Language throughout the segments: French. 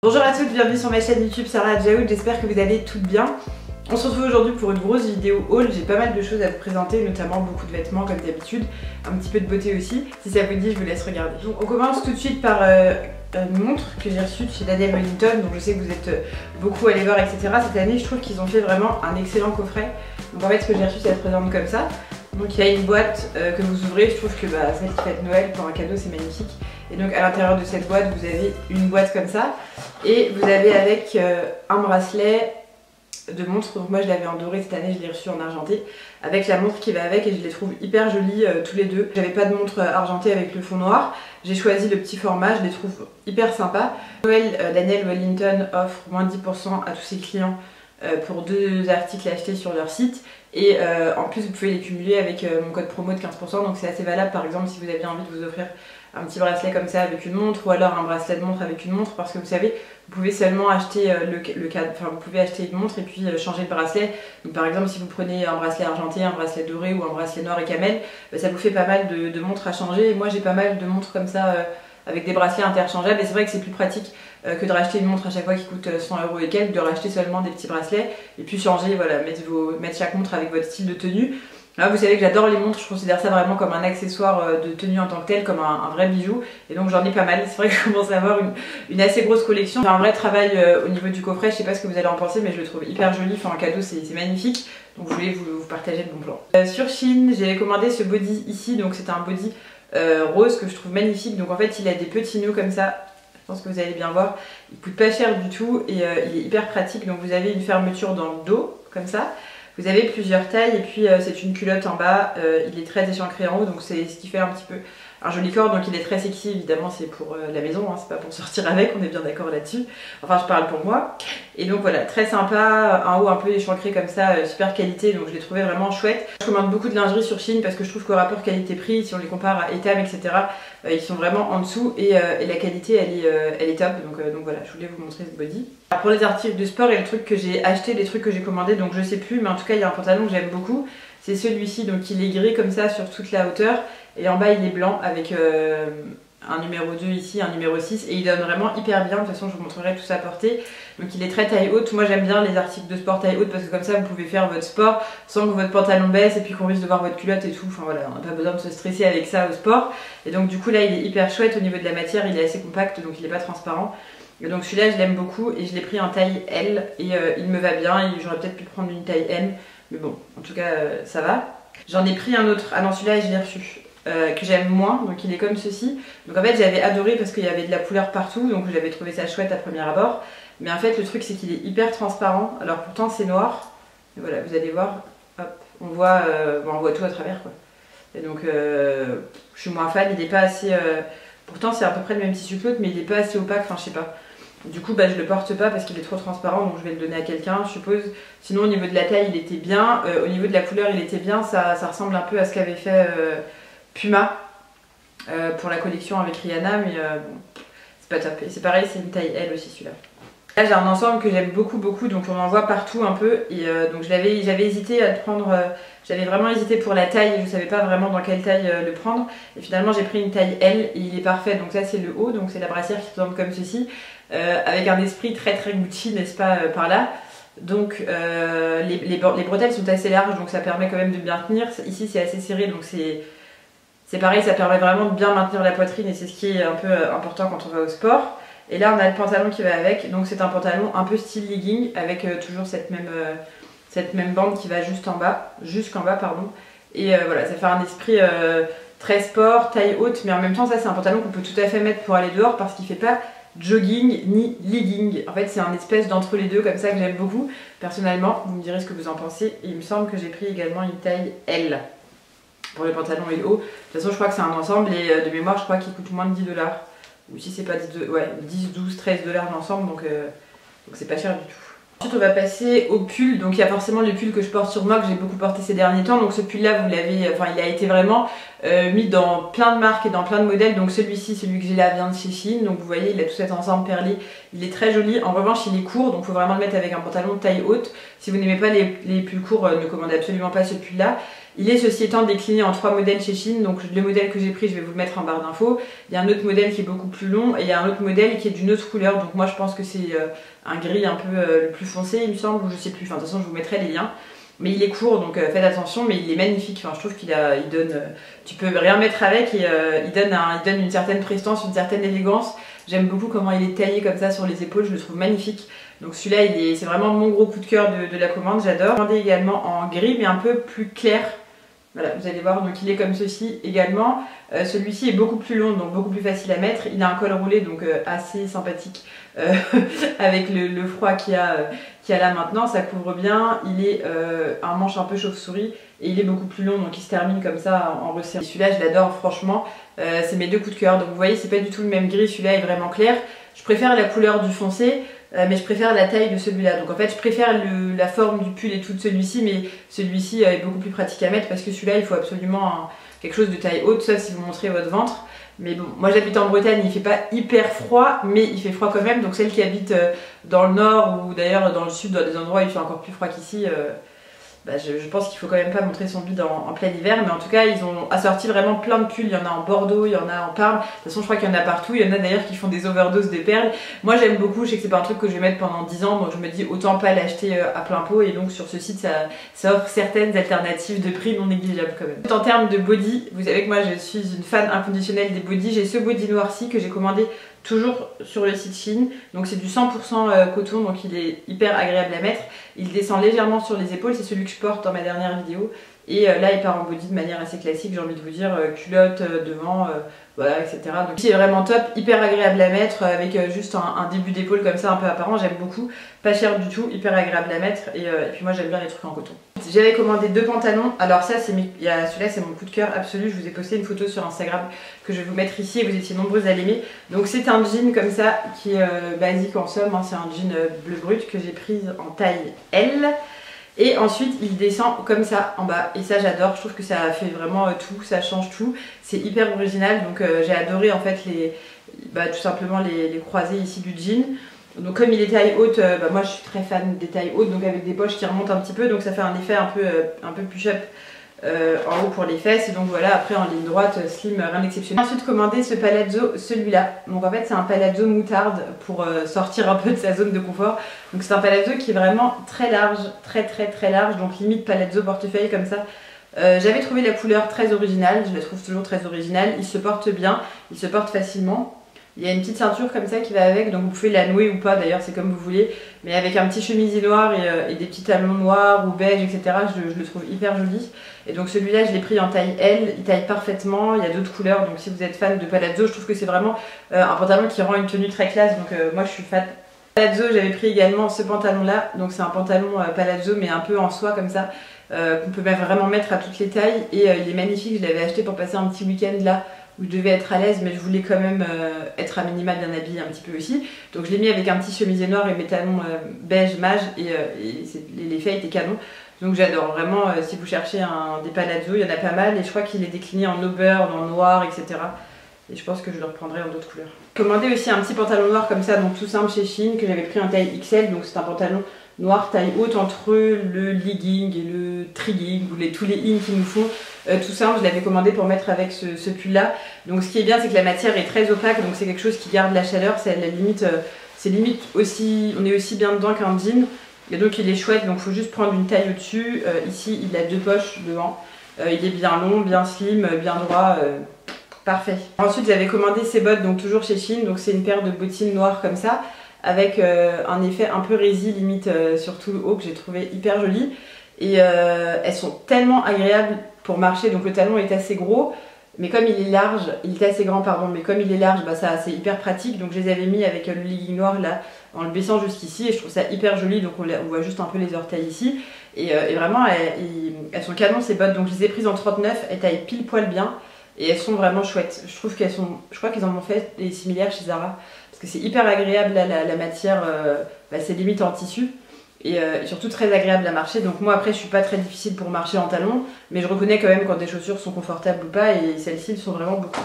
Bonjour à toutes, bienvenue sur ma chaîne YouTube Sarah Adjaoud, j'espère que vous allez toutes bien. On se retrouve aujourd'hui pour une grosse vidéo haul, j'ai pas mal de choses à vous présenter, notamment beaucoup de vêtements comme d'habitude, un petit peu de beauté aussi. Si ça vous dit, je vous laisse regarder. Donc on commence tout de suite par une montre que j'ai reçue de chez Daniel Wellington, donc je sais que vous êtes beaucoup allés voir, etc. Cette année, je trouve qu'ils ont fait vraiment un excellent coffret. Donc en fait, ce que j'ai reçu, ça se présente comme ça. Donc il y a une boîte que vous ouvrez, je trouve que celle qui fête Noël pour un cadeau, c'est magnifique. Et donc à l'intérieur de cette boîte, vous avez une boîte comme ça. Et vous avez avec un bracelet de montre. Donc moi je l'avais en doré cette année, je l'ai reçu en argenté. Avec la montre qui va avec et je les trouve hyper jolies tous les deux. J'avais pas de montre argentée avec le fond noir. J'ai choisi le petit format, je les trouve hyper sympas. Noël, Daniel Wellington offre moins 10% à tous ses clients pour 2 articles achetés sur leur site. Et en plus vous pouvez les cumuler avec mon code promo de 15%, donc c'est assez valable par exemple si vous avez envie de vous offrir un petit bracelet comme ça avec une montre ou alors un bracelet de montre avec une montre, parce que vous savez vous pouvez seulement acheter vous pouvez acheter une montre et puis changer de bracelet. Donc par exemple si vous prenez un bracelet argenté, un bracelet doré ou un bracelet noir et camel, ça vous fait pas mal de montres à changer. Et moi j'ai pas mal de montres comme ça avec des bracelets interchangeables, et c'est vrai que c'est plus pratique que de racheter une montre à chaque fois qui coûte 100 € et quelques, de racheter seulement des petits bracelets et puis changer, voilà, mettre chaque montre avec votre style de tenue. Là, vous savez que j'adore les montres, je considère ça vraiment comme un accessoire de tenue en tant que tel, comme un vrai bijou, et donc j'en ai pas mal. C'est vrai que je commence à avoir une assez grosse collection. J'ai un vrai travail au niveau du coffret, je sais pas ce que vous allez en penser, mais je le trouve hyper joli, enfin en cadeau c'est magnifique, donc je voulais vous partager le bon plan. Sur Shein, j'ai commandé ce body ici, donc c'est un body rose que je trouve magnifique. Donc en fait il a des petits nœuds comme ça, je pense que vous allez bien voir, il coûte pas cher du tout et il est hyper pratique. Donc vous avez une fermeture dans le dos comme ça, vous avez plusieurs tailles et puis c'est une culotte en bas, il est très échancré en haut, donc c'est ce qui fait un petit peu un joli corps. Donc il est très sexy, évidemment c'est pour la maison, hein, c'est pas pour sortir avec, on est bien d'accord là-dessus, enfin je parle pour moi. Et donc voilà, très sympa, un haut un peu échancré comme ça, super qualité, donc je l'ai trouvé vraiment chouette. Je commande beaucoup de lingerie sur Shein parce que je trouve qu'au rapport qualité-prix, si on les compare à Etam, etc., ils sont vraiment en dessous et la qualité elle est top, donc voilà, je voulais vous montrer ce body. Alors pour les articles de sport et les trucs que j'ai acheté, les trucs que j'ai commandés, donc je sais plus, mais en tout cas il y a un pantalon que j'aime beaucoup, c'est celui-ci, donc il est gris comme ça sur toute la hauteur et en bas il est blanc avec un numéro 2 ici, un numéro 6, et il donne vraiment hyper bien. De toute façon je vous montrerai tout ça à porter. Donc il est très taille haute, moi j'aime bien les articles de sport taille haute parce que comme ça vous pouvez faire votre sport sans que votre pantalon baisse et puis qu'on risque de voir votre culotte et tout. Enfin voilà, on n'a pas besoin de se stresser avec ça au sport. Et donc du coup là il est hyper chouette au niveau de la matière, il est assez compact, donc il n'est pas transparent. Et donc celui-là je l'aime beaucoup et je l'ai pris en taille L et il me va bien. J'aurais peut-être pu prendre une taille M, mais bon en tout cas ça va. J'en ai pris un autre, ah non celui-là je l'ai reçu, que j'aime moins, donc il est comme ceci. Donc en fait j'avais adoré parce qu'il y avait de la couleur partout, donc j'avais trouvé ça chouette à premier abord. Mais en fait le truc c'est qu'il est hyper transparent, alors pourtant c'est noir. Et voilà, vous allez voir, hop, on voit tout à travers quoi. Et donc je suis moins fan, il est pas assez... pourtant c'est à peu près le même tissu que l'autre, mais il est pas assez opaque, enfin je sais pas. Du coup je le porte pas parce qu'il est trop transparent, donc je vais le donner à quelqu'un je suppose. Sinon au niveau de la taille il était bien, au niveau de la couleur il était bien, ça ressemble un peu à ce qu'avait fait Puma pour la collection avec Rihanna, mais bon, c'est pas top. Et c'est pareil, c'est une taille L aussi celui-là. Là j'ai un ensemble que j'aime beaucoup, donc on en voit partout un peu, et donc j'avais hésité à le prendre, j'avais vraiment hésité pour la taille, je savais pas vraiment dans quelle taille le prendre, et finalement j'ai pris une taille L et il est parfait. Donc ça c'est le haut, donc c'est la brassière qui tourne comme ceci, avec un esprit très Gucci, n'est-ce pas, par là. Donc les bretelles sont assez larges, donc ça permet quand même de bien tenir. Ici c'est assez serré, donc c'est pareil, ça permet vraiment de bien maintenir la poitrine et c'est ce qui est un peu important quand on va au sport. Et là on a le pantalon qui va avec, donc c'est un pantalon un peu style legging avec toujours cette même bande qui va jusqu'en bas, pardon. Et voilà, ça fait un esprit très sport, taille haute, mais en même temps ça c'est un pantalon qu'on peut tout à fait mettre pour aller dehors parce qu'il fait pas jogging ni legging. En fait c'est un espèce d'entre les deux comme ça que j'aime beaucoup. Personnellement, vous me direz ce que vous en pensez, et il me semble que j'ai pris également une taille L pour le pantalon et le haut. De toute façon je crois que c'est un ensemble et de mémoire je crois qu'il coûte moins de 10 $. Ou si c'est pas 10, ouais, 10, 12, 13 $ l'ensemble, donc c'est pas cher du tout. Ensuite on va passer au pull. Donc il y a forcément le pull que je porte sur moi, que j'ai beaucoup porté ces derniers temps. Donc ce pull là vous l'avez, enfin il a été vraiment mis dans plein de marques et dans plein de modèles. Donc celui-ci, celui que j'ai là vient de chez Shein. Donc vous voyez il a tout cet ensemble perlé, il est très joli. En revanche il est court, donc il faut vraiment le mettre avec un pantalon de taille haute. Si vous n'aimez pas les pulls courts, ne commandez absolument pas ce pull là. Il est ceci étant décliné en 3 modèles chez Shein, donc le modèle que j'ai pris je vais vous le mettre en barre d'infos. Il y a un autre modèle qui est beaucoup plus long et il y a un autre modèle qui est d'une autre couleur, donc moi je pense que c'est un gris un peu le plus foncé il me semble, ou je sais plus, enfin de toute façon je vous mettrai les liens. Mais il est court donc faites attention, mais il est magnifique, enfin, je trouve qu'il donne, tu peux rien mettre avec et il donne une certaine prestance, une certaine élégance. J'aime beaucoup comment il est taillé comme ça sur les épaules, je le trouve magnifique. Donc celui-là c'est vraiment mon gros coup de cœur de la commande, j'adore. J'ai commandé également en gris mais un peu plus clair. Voilà, vous allez voir, donc il est comme ceci également. Celui-ci est beaucoup plus long, donc beaucoup plus facile à mettre. Il a un col roulé, donc assez sympathique avec le froid qu'il y a là maintenant. Ça couvre bien. Il est un manche un peu chauve-souris et il est beaucoup plus long, donc il se termine comme ça en resserré. Celui-là, je l'adore, franchement. C'est mes deux coups de cœur. Donc vous voyez, c'est pas du tout le même gris. Celui-là est vraiment clair. Je préfère la couleur du foncé. Mais je préfère la taille de celui-là. Donc en fait je préfère la forme du pull et tout de celui-ci, mais celui-ci est beaucoup plus pratique à mettre parce que celui-là il faut absolument quelque chose de taille haute, sauf si vous montrez votre ventre. Mais bon, moi j'habite en Bretagne, il fait pas hyper froid, mais il fait froid quand même. Donc celles qui habitent dans le nord ou d'ailleurs dans le sud, dans des endroits où il fait encore plus froid qu'ici, je pense qu'il faut quand même pas montrer son bide en plein hiver, mais en tout cas ils ont assorti vraiment plein de pulls. Il y en a en Bordeaux, il y en a en Parme, de toute façon je crois qu'il y en a partout. Il y en a d'ailleurs qui font des overdoses de perles. Moi j'aime beaucoup, je sais que c'est pas un truc que je vais mettre pendant 10 ans, donc je me dis autant pas l'acheter à plein pot, et donc sur ce site ça offre certaines alternatives de prix non négligeables quand même. En termes de body, vous savez que moi je suis une fan inconditionnelle des bodys. J'ai ce body noirci que j'ai commandé toujours sur le site Shein, donc c'est du 100% coton, donc il est hyper agréable à mettre. Il descend légèrement sur les épaules, c'est celui que je porte dans ma dernière vidéo. Et là il part en body de manière assez classique, j'ai envie de vous dire, culotte devant, voilà, etc. Donc c'est vraiment top, hyper agréable à mettre, avec juste un début d'épaule comme ça un peu apparent, j'aime beaucoup. Pas cher du tout, hyper agréable à mettre, et puis moi j'aime bien les trucs en coton. J'avais commandé 2 pantalons, alors ça celui-là c'est mon coup de cœur absolu, je vous ai posté une photo sur Instagram que je vais vous mettre ici et vous étiez nombreuses à l'aimer. Donc c'est un jean comme ça qui est basique en somme, hein, c'est un jean bleu brut que j'ai pris en taille L. Et ensuite il descend comme ça en bas, et ça j'adore, je trouve que ça fait vraiment tout, ça change tout, c'est hyper original. Donc j'ai adoré en fait tout simplement les croisés ici du jean. Donc comme il est taille haute, moi je suis très fan des tailles hautes, donc avec des poches qui remontent un petit peu, donc ça fait un effet un peu push-up en haut pour les fesses. Et donc voilà, après en ligne droite, slim, rien d'exceptionnel. Ensuite commandé ce palazzo, celui-là. Donc en fait c'est un palazzo moutarde pour sortir un peu de sa zone de confort. Donc c'est un palazzo qui est vraiment très large, très large, donc limite palazzo portefeuille comme ça. J'avais trouvé la couleur très originale, je la trouve toujours très originale. Il se porte bien, il se porte facilement. Il y a une petite ceinture comme ça qui va avec, donc vous pouvez la nouer ou pas, d'ailleurs c'est comme vous voulez. Mais avec un petit chemisier noir et des petits talons noirs ou beige, etc. Je le trouve hyper joli. Et donc celui-là je l'ai pris en taille L, il taille parfaitement, il y a d'autres couleurs. Donc si vous êtes fan de palazzo, je trouve que c'est vraiment un pantalon qui rend une tenue très classe. Donc moi je suis fan. Palazzo, j'avais pris également ce pantalon là. Donc c'est un pantalon palazzo mais un peu en soie comme ça. Qu'on peut vraiment mettre à toutes les tailles. Et il est magnifique, je l'avais acheté pour passer un petit week-end là où je devais être à l'aise, mais je voulais quand même être à minima bien habillée un petit peu aussi. Donc je l'ai mis avec un petit chemisier noir et mes talons beige mage, et l'effet était canon. Donc j'adore vraiment. Si vous cherchez des palazzo, il y en a pas mal, et je crois qu'il est décliné en auburn, en noir, etc. Et je pense que je le reprendrai en d'autres couleurs. J'ai commandé aussi un petit pantalon noir comme ça, donc tout simple chez Shein, que j'avais pris en taille XL. Donc c'est un pantalon noir taille haute entre le legging et le trigging, ou tous les in qui nous font. Tout simple, je l'avais commandé pour mettre avec ce pull là. Donc ce qui est bien, c'est que la matière est très opaque, donc c'est quelque chose qui garde la chaleur. C'est limite aussi, on est aussi bien dedans qu'un jean. Et donc il est chouette, donc il faut juste prendre une taille au-dessus. Ici il a 2 poches devant. Il est bien long, bien slim, bien droit. Parfait. Ensuite j'avais commandé ces bottes, donc toujours chez Shein. Donc c'est une paire de bottines noires comme ça, avec un effet un peu résille limite sur tout le haut, que j'ai trouvé hyper joli. Et elles sont tellement agréables pour marcher. Donc le talon est assez gros, mais comme il est large, il est assez grand pardon, mais comme il est large, c'est hyper pratique. Donc je les avais mis avec le legging noir là, en le baissant jusqu'ici, et je trouve ça hyper joli. Donc on voit juste un peu les orteils ici, et vraiment elles sont canon ces bottes. Donc je les ai prises en 39, elles taillent pile poil bien, et elles sont vraiment chouettes. Je trouve qu'elles sont, je crois qu'ils en ont fait des similaires chez Zara, parce que c'est hyper agréable là, la matière, c'est limite en tissu. Et surtout très agréable à marcher. Donc moi après je suis pas très difficile pour marcher en talons, mais je reconnais quand même quand des chaussures sont confortables ou pas, et celles-ci sont vraiment beaucoup.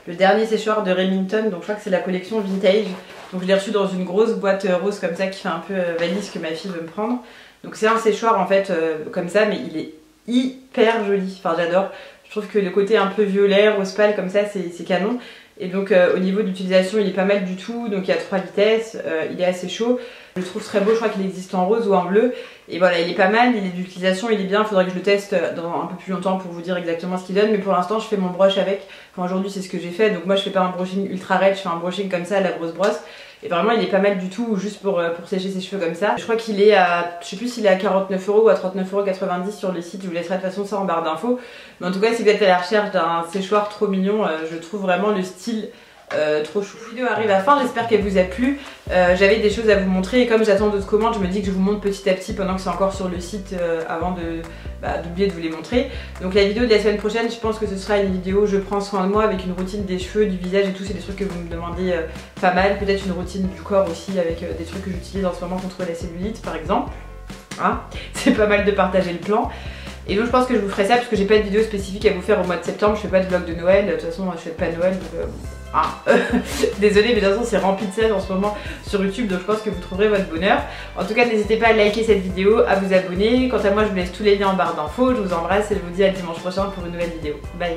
Le dernier séchoir de Remington, donc je crois que c'est la collection vintage. Donc je l'ai reçu dans une grosse boîte rose comme ça qui fait un peu valise que ma fille veut me prendre. Donc c'est un séchoir en fait comme ça, mais il est hyper joli, enfin j'adore. Je trouve que le côté un peu violet, rose pâle comme ça c'est canon. Et donc au niveau d'utilisation il est pas mal du tout, donc il y a 3 vitesses, il est assez chaud. Je le trouve très beau, je crois qu'il existe en rose ou en bleu. Et voilà, il est pas mal, il est d'utilisation, il est bien, il faudrait que je le teste dans un peu plus longtemps pour vous dire exactement ce qu'il donne. Mais pour l'instant je fais mon brush avec, enfin aujourd'hui c'est ce que j'ai fait. Donc moi je fais pas un brushing ultra raide, je fais un brushing comme ça à la grosse brosse. Et vraiment il est pas mal du tout, juste pour sécher ses cheveux comme ça. Je crois qu'il est à, je sais plus s'il est à 49 € ou à 39,90 € sur le site. Je vous laisserai de toute façon ça en barre d'infos. Mais en tout cas si vous êtes à la recherche d'un séchoir trop mignon, je trouve vraiment le style trop chou. La vidéo arrive à la fin, j'espère qu'elle vous a plu. J'avais des choses à vous montrer et comme j'attends d'autres commandes, je me dis que je vous montre petit à petit pendant que c'est encore sur le site avant d'oublier de vous les montrer. Donc la vidéo de la semaine prochaine, je pense que ce sera une vidéo où je prends soin de moi avec une routine des cheveux, du visage et tout. C'est des trucs que vous me demandez pas mal. Peut-être une routine du corps aussi avec des trucs que j'utilise en ce moment contre la cellulite par exemple. Hein, c'est pas mal de partager le plan. Et donc je pense que je vous ferai ça parce que j'ai pas de vidéo spécifique à vous faire au mois de septembre. Je fais pas de vlog de Noël, de toute façon je fais pas Noël donc désolée mais de toute façon c'est rempli de ça en ce moment sur YouTube, donc je pense que vous trouverez votre bonheur. En tout cas n'hésitez pas à liker cette vidéo, à vous abonner. Quant à moi je vous laisse tous les liens en barre d'infos. Je vous embrasse et je vous dis à dimanche prochain pour une nouvelle vidéo. Bye.